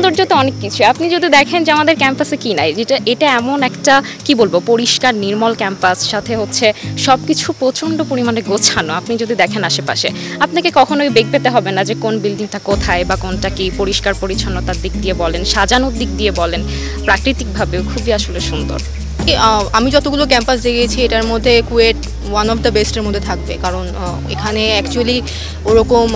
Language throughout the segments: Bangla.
সৌন্দর্য তো অনেক কিছু। আপনি যদি দেখেন যে আমাদের ক্যাম্পাসে কি নাই, এটা এমন একটা কি বলবো পরিষ্কার নির্মল ক্যাম্পাস, সাথে হচ্ছে সব কিছু প্রচণ্ড পরিমাণে গোছানো। আপনি যদি দেখেন আশেপাশে আপনাকে কখনোই বেগ পেতে হবে না যে কোন বিল্ডিংটা কোথায় বা কোনটা কি। পরিষ্কার পরিচ্ছন্নতার দিক দিয়ে বলেন, সাজানোর দিক দিয়ে বলেন, প্রাকৃতিকভাবেও খুবই আসলে সুন্দর। আমি যতগুলো ক্যাম্পাস দেখেছি এটার মধ্যে কুয়েট ওয়ান অফ দ্য বেস্টের মধ্যে থাকবে, কারণ এখানে অ্যাকচুয়ালি ওরকম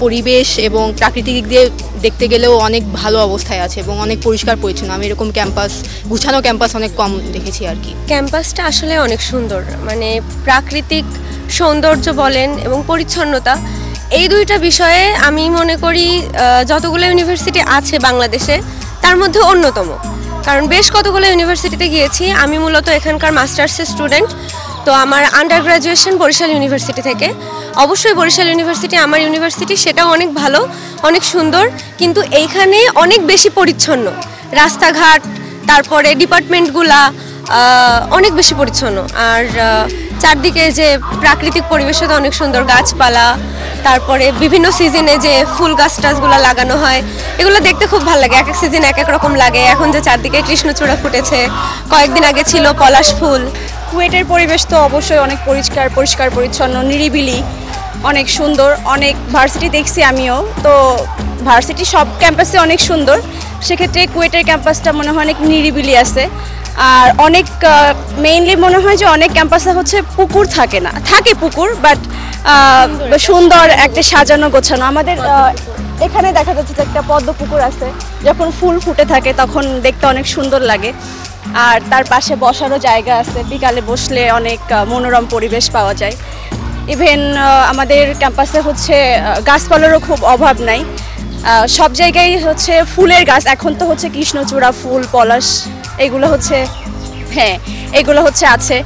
পরিবেশ এবং প্রাকৃতিক দিক দিয়ে দেখতে গেলেও অনেক ভালো অবস্থায় আছে এবং অনেক পরিষ্কার পরিচ্ছন্ন। আমি এরকম ক্যাম্পাস, গুছানো ক্যাম্পাস অনেক কম দেখেছি আর কি। ক্যাম্পাসটা আসলে অনেক সুন্দর, মানে প্রাকৃতিক সৌন্দর্য বলেন এবং পরিচ্ছন্নতা, এই দুইটা বিষয়ে আমি মনে করি যতগুলো ইউনিভার্সিটি আছে বাংলাদেশে তার মধ্যে অন্যতম। কারণ বেশ কতগুলো ইউনিভার্সিটিতে গিয়েছি, আমি মূলত এখানকার মাস্টার্সের স্টুডেন্ট। তো আমার আন্ডার গ্র্যাজুয়েশন বরিশাল ইউনিভার্সিটি থেকে। অবশ্যই বরিশাল ইউনিভার্সিটি আমার ইউনিভার্সিটি, সেটাও অনেক ভালো, অনেক সুন্দর, কিন্তু এইখানে অনেক বেশি পরিচ্ছন্ন। রাস্তাঘাট, তারপরে ডিপার্টমেন্টগুলা অনেক বেশি পরিচ্ছন্ন। আর চারদিকে যে প্রাকৃতিক পরিবেশটা অনেক সুন্দর, গাছপালা, তারপরে বিভিন্ন সিজনে যে ফুল গাছ টাছগুলো লাগানো হয়, এগুলো দেখতে খুব ভালো লাগে। এক এক সিজন এক এক রকম লাগে। এখন যে চারদিকে কৃষ্ণচূড়া ফুটেছে, কয়েকদিন আগে ছিল পলাশ ফুল। কুয়েটের পরিবেশ তো অবশ্যই অনেক পরিষ্কার পরিচ্ছন্ন, নিরিবিলি, অনেক সুন্দর। অনেক ভার্সিটি দেখছি আমিও, তো ভার্সিটি সব ক্যাম্পাসে অনেক সুন্দর। সেক্ষেত্রে কুয়েটের ক্যাম্পাসটা মনে হয় অনেক নিরিবিলি আছে। আর অনেক মেইনলি মনে হয় যে অনেক ক্যাম্পাসে হচ্ছে পুকুর থাকে না, থাকে পুকুর, বাট সুন্দর একটা সাজানো গোছানো। আমাদের এখানে দেখা যাচ্ছে যে একটা পদ্ম পুকুর আছে, যখন ফুল ফুটে থাকে তখন দেখতে অনেক সুন্দর লাগে। আর তার পাশে বসারও জায়গা আছে, বিকালে বসলে অনেক মনোরম পরিবেশ পাওয়া যায়। ইভেন আমাদের ক্যাম্পাসে হচ্ছে গাছপালারও খুব অভাব নাই, সব জায়গায় হচ্ছে ফুলের গাছ। এখন তো হচ্ছে কৃষ্ণচূড়া ফুল, পলাশ, এগুলো হচ্ছে, হ্যাঁ এগুলো হচ্ছে আছে,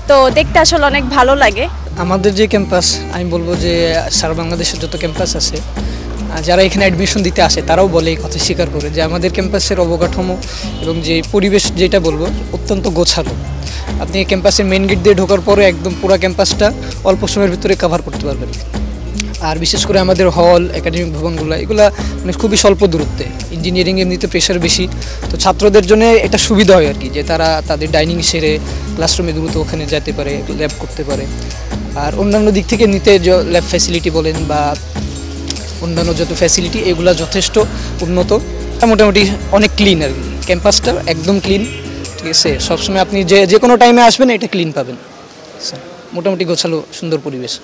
তো দেখতে আসলে অনেক ভালো লাগে। আমাদের যে ক্যাম্পাস, আমি বলবো যে সারা বাংলাদেশের যত ক্যাম্পাস আছে, যারা এখানে অ্যাডমিশন দিতে আসে তারাও বলে এই কথা স্বীকার করে যে আমাদের ক্যাম্পাসের অবকাঠামো এবং যে পরিবেশ যেটা বলবো অত্যন্ত গোছালো। আপনি ক্যাম্পাসের মেন গেট দিয়ে ঢোকার পরে একদম পুরো ক্যাম্পাসটা অল্প সময়ের ভিতরে কভার করতে পারবেন। আর বিশেষ করে আমাদের হল, একাডেমিক ভবনগুলো, এগুলো মানে খুবই স্বল্প দূরত্বে। ইঞ্জিনিয়ারিং এমনিতে প্রেশার বেশি, তো ছাত্রদের জন্য এটা সুবিধা হয় আর কি, যে তারা তাদের ডাইনিং সেরে ক্লাসরুমে দ্রুত ওখানে যেতে পারে, ল্যাব করতে পারে। আর অন্যান্য দিক থেকে নিতে ল্যাব ফ্যাসিলিটি বলেন বা অন্যান্য যত ফ্যাসিলিটি, এগুলো যথেষ্ট উন্নত। মোটামুটি অনেক ক্লিন আর কি, ক্যাম্পাসটা একদম ক্লিন, ঠিক আছে। সবসময় আপনি যে কোনো টাইমে আসবেন এটা ক্লিন পাবেন। মোটামুটি গোছালো সুন্দর পরিবেশ।